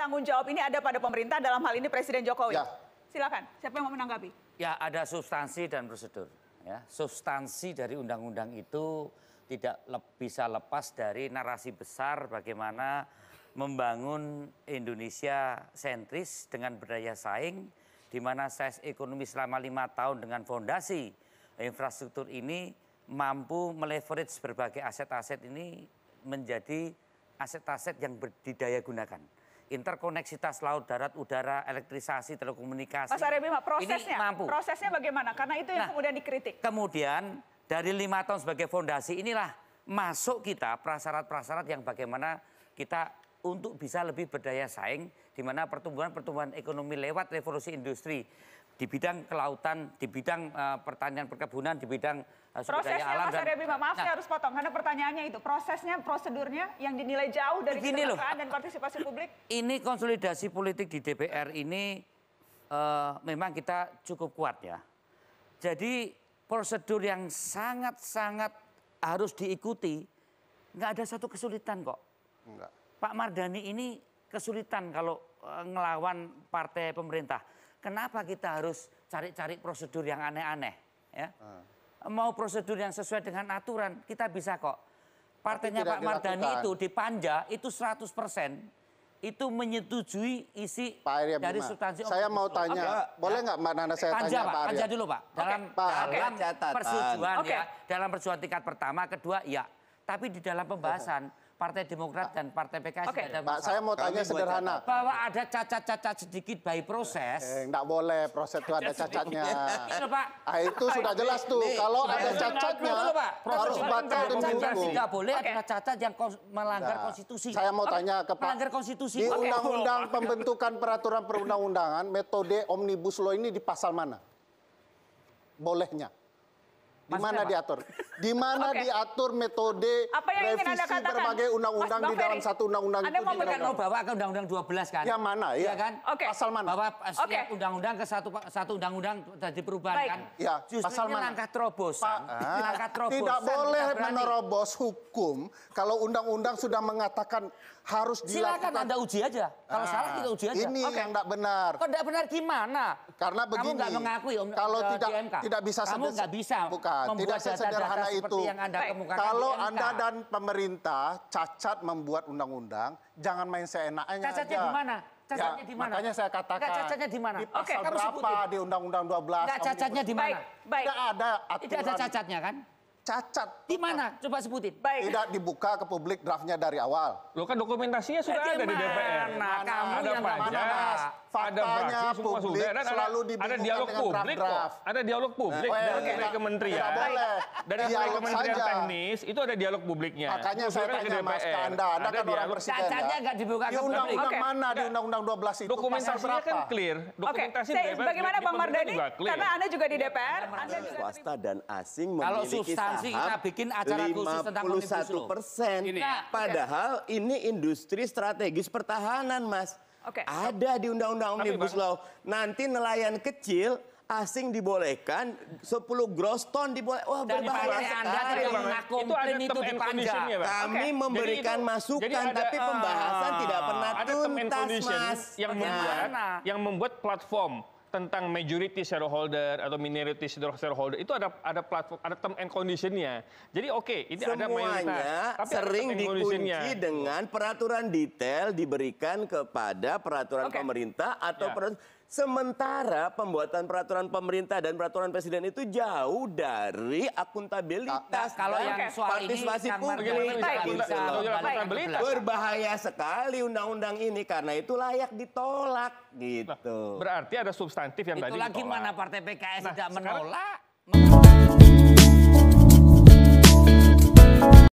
tanggung jawab ini ada pada pemerintah, dalam hal ini Presiden Jokowi. Ya. Silakan, siapa yang mau menanggapi? Ya, ada substansi dan prosedur. Ya, substansi dari undang-undang itu tidak bisa lepas dari narasi besar bagaimana membangun Indonesia sentris dengan berdaya saing, di mana size ekonomi selama 5 tahun dengan fondasi infrastruktur ini mampu meleverage berbagai aset-aset ini menjadi aset-aset yang berdidaya gunakan. Interkoneksitas laut, darat, udara, elektrisasi, telekomunikasi. Mas Arya Bima, prosesnya, ini mampu. prosesnya bagaimana? Karena itu yang kemudian dikritik. Kemudian dari 5 tahun sebagai fondasi inilah masuk kita prasyarat-prasyarat yang bagaimana kita untuk bisa lebih berdaya saing, di mana pertumbuhan ekonomi lewat revolusi industri di bidang kelautan, di bidang pertanian perkebunan, di bidang sumber daya alam. Mas Arya Bima, maaf saya harus potong karena pertanyaannya itu prosesnya, prosedurnya yang dinilai jauh dari keterbukaan dan partisipasi publik. Ini konsolidasi politik di DPR ini memang kita cukup kuat ya. Jadi prosedur yang sangat-sangat harus diikuti, nggak ada satu kesulitan kok. Enggak. Pak Mardhani ini kesulitan kalau ngelawan partai pemerintah. Kenapa kita harus cari-cari prosedur yang aneh-aneh? Ya? Mau prosedur yang sesuai dengan aturan, kita bisa kok. Partainya Pak Mardhani itu di Panja itu 100% itu menyetujui isi dari substansi. Saya mau tanya, boleh nggak Mbak Nana saya tanya Pak Arya? Panja dulu Pak. Dalam persetujuan ya, dalam persetujuan tingkat pertama, kedua ya. Tapi di dalam pembahasan Partai Demokrat dan Partai PKS ada masalah. Pak, saya mau tanya sederhana. Bahwa ada cacat-cacat sedikit by proses. Enggak boleh, proses itu ada cacatnya. Itu Pak. Itu sudah jelas tuh. Kalau ada cacatnya, harus batal demi hukum. Tidak boleh ada cacat yang melanggar konstitusi. Saya mau tanya ke Pak. Melanggar konstitusi. Di Undang-Undang Pembentukan Peraturan Perundang-undangan, metode Omnibus Law ini di pasal mana? Bolehnya. Di mana diatur? Di mana diatur metode revisi berbagai undang-undang di dalam satu undang-undang itu? Anda mau bawa ke undang-undang 12 kan? Yang mana? Iya kan? Pasal mana? Bawa setiap undang-undang ke satu undang-undang jadi perubahan kan? Ya, justru pasal ini mana? langkah terobosan. Langkah terobosan. Tidak boleh menerobos hukum kalau undang-undang sudah mengatakan harus dilakukan. Silakan Anda uji aja. Kalau salah kita uji aja. Ini yang tidak benar. Kok tidak benar gimana? Karena begini. Kamu nggak mengakui kalau tidak bisa. Kamu nggak bisa. Bukan. Tidak sesederhana itu. Kalau Anda dan pemerintah cacat membuat undang-undang, jangan main seenaknya aja. Cacatnya di mana? Cacatnya di mana? Makanya saya katakan. Nggak, cacatnya di mana? Di pasal berapa di Undang-Undang 12? Nggak, cacatnya di mana? Tidak ada aturan. Tidak ada cacatnya kan? Cacat. Di mana? Coba sebutin. Tidak dibuka ke publik draftnya dari awal. Loh kan dokumentasinya sudah ada di DPR. Nah, kamu ada yang Panja, ada fraksi, semua sudah. Dan selalu ada dialog publik kok. Ada dialog publik dari kementerian. Dari kementerian teknis itu ada dialog publiknya. Makanya saya tanya Mas ke Anda kan orang presiden. Cacatnya nggak dibuka ke publik. Di undang-undang mana di Undang-Undang 12 itu? Dokumentasinya kan clear. Dokumentasi DPR. Bagaimana Bang Mardhani? Karena Anda juga di DPR. Swasta dan asing kalau memiliki substansi kita bikin acara khusus tentang 51%. Padahal ini industri strategis pertahanan, Mas. Ada di Undang-Undang Omnibus Law. Nanti nelayan kecil asing dibolehkan, 10 gross ton diboleh. Wah, berbahaya sekali. Itu ada term and conditionnya, Bang. Kami memberikan masukan, tapi pembahasan tidak pernah tuntas, Mas. Yang membuat platform tentang majority shareholder atau minority shareholder itu ada platform, ada term and conditionnya. Jadi ini ada mayoritas. Tapi sering dikunci dengan peraturan detail diberikan kepada peraturan pemerintah atau sementara pembuatan peraturan pemerintah dan peraturan presiden itu jauh dari akuntabilitas kalau yang soal partisipasi publik. Berbahaya sekali undang-undang ini karena itu layak ditolak gitu. Berarti ada substantif yang tadi ditolak. Itu lagi mana Partai PKS tidak menolak.